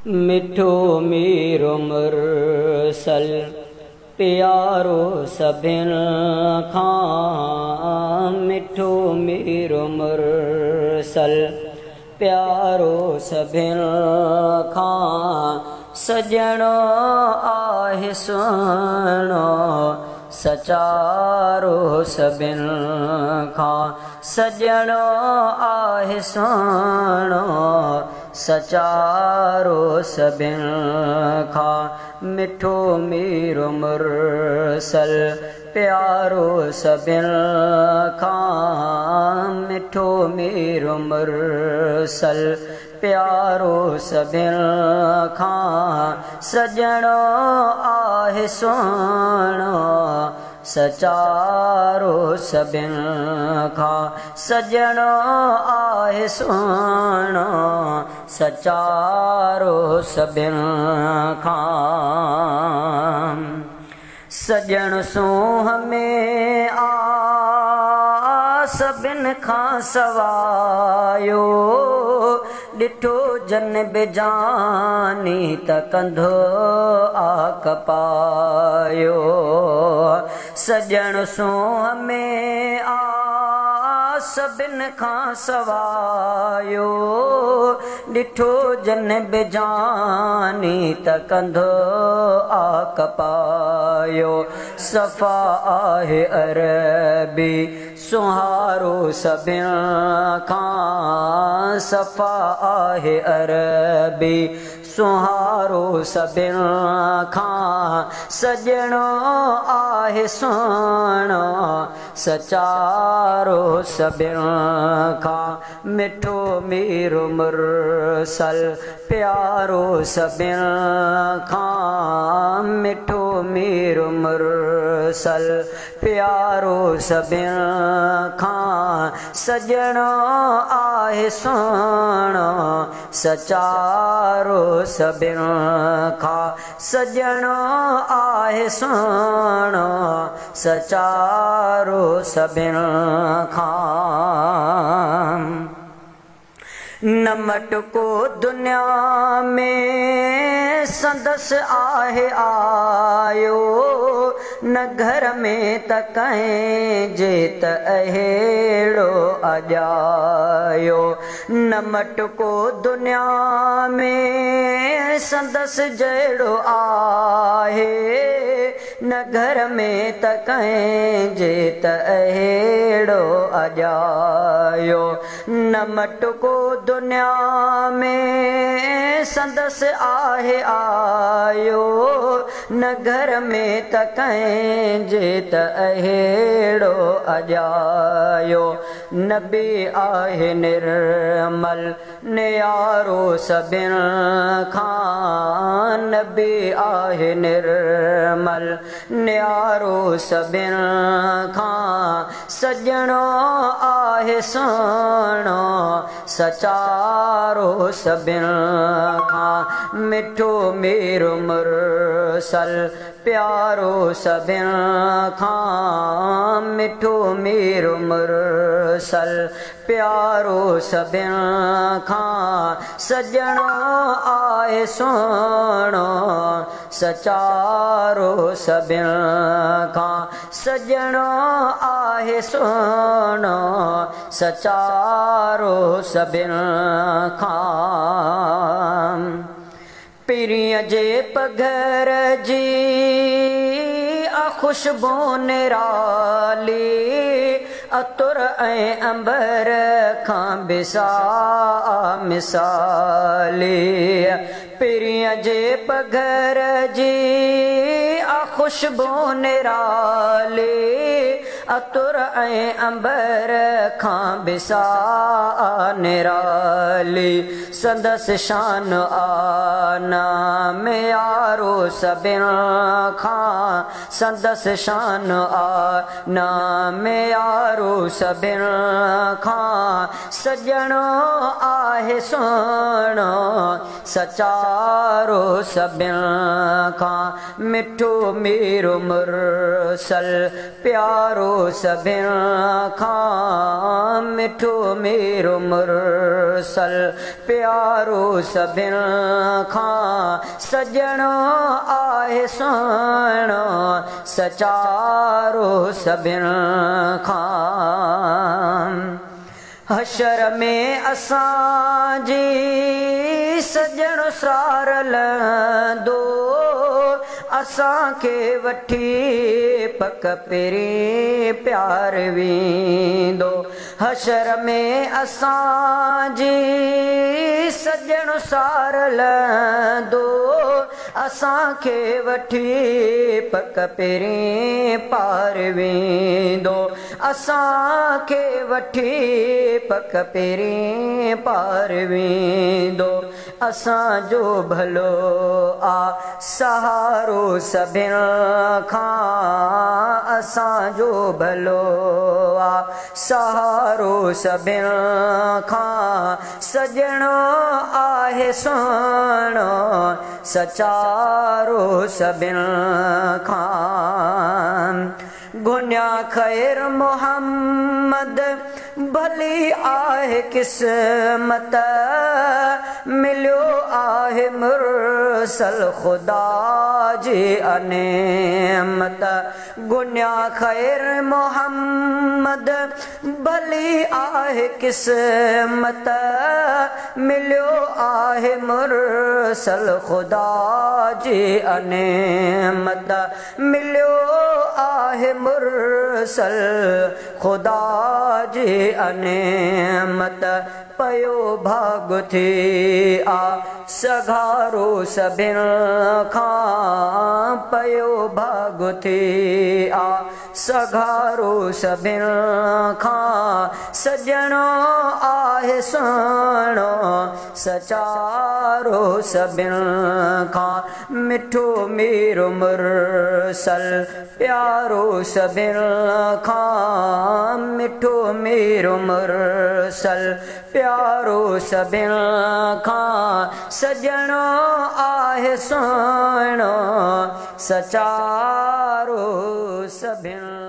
मिठो मेरो मुरसल प्यारो सभिन खां। मिठो मेरो मुरसल प्यारो सभिन खां। सजणो आहे सुहिणो सचारो सभिन खां। सजणो आहे सुहिणो सचारो सभिन खां। मिठो मेरो मुरसल प्यारो सभिन खां। मिठो मेरो मुरसल प्यारो सभिन खां। सजणो आहे सुहिणो सचारो सभिन खां। सजणो आहे सुहिणो सचारो सभिन खां। सजण सूंह में आ सभिन खां सवायो। ॾिठो जन बेजानी त कंधो आ कपायो। सजण सूंह में आ सभिन खां सवायो। ॾिठो जन बेजानी त कंधो आ कपायो। सफ़ा आहे अरबी सुहारो सभिन खां। सफ़ा आहे अरबी सुहारो सभिन खां। सजणो आहे सुहिणो सचारो सभिन खां। मिठो मेरो मुरसल प्यारो सभिन खां। मिठो मेरो मुरसल प्यारो सभिन खां। सजणो आहे सुहिणो सचारो सभिन खां। सजणो आहे सुहिणो सचारो सभिन खां। न मटको दुनिया में संदसि आहे आयो। न घर में त कंहिंजे त अहिड़ो अॼायो। न मटको दुनिया में संदसि जहिड़ो आहे। न घर में त कंहिंजे त अहिड़ो अॼायो। न मटको दुनिया में संदसि आहे आयो। न घर में त कंहिंजे त अहिड़ो अॼायो। नबी आहे निर्मल नियारो सभिन खां। नबी आहे निर्मल नियारो सभिन खां। सजणो आहे सुहिणो सचारो सभिन खां। मिठो मेरो मुरसल प्यारो सभिन खां। मिठो मेरो मुरसल प्यारो सभिन खां। सजणो आहे सुहिणो सचारो सभिन खां। सजणो आहे सुहिणो सचारो सभिन खां। पीरीअ जे पघर जी खुशबू निराली। अतुर ऐं अंबर खां बिसा मिसाली। पीरीअ जे पघर जी खुशबू निराली। अतुर ऐं अंबर खां बिसा निराली। संदसि शान आना मियारो सभिन खां। संदसि शान आना मियारो सभिन खां। सजणो आहे सुहिणो सचारो सभिन खां। मिठो मेरो मुरसल प्यारो सभिन खां मिठो मेरो मुरसल प्यारो सभिन खां सजणो आहे सुहिणो सचारो सभिन खां हशर में असांजी सजण सारलंदो असांखे वठी पक पहिरीं प्यार वेंदो हशर में असांजी सजण सारलंदो असांखे वठी पक पहिरीं पार वेंदो असांखे वठी पक पहिरीं पार वेंदो असांजो भलो आ सहारो सभिन खां असांजो भलो आ सहारो सभिन खां सजणो आहे सुहिणो सचारो सभिन खां गुन्या ख़ैर मोहम्मद भली आहे क़िस्मत मिलियो आहे मुरसल ख़ुदा जी अनेमत गुन्या ख़ैर मोहम्मद भली आहे क़िस्मत मिलियो आहे मुरसल ख़ुदा जी अनेमत मिलियो आहे मुरसल ख़ुदा जी अनेमत पयो भाग थी आ सघारो सभिन खां पयो भाग थी आ सघारो सभिन खां सजणो आहे सुहिणो सचारो सभिन खां मिठो मेरो मुरसल प्यारो सभिन खां मिठो मेरो मुरसल प्यारो सभिन खां सजणो आहे सुहिणो सचारो सभिन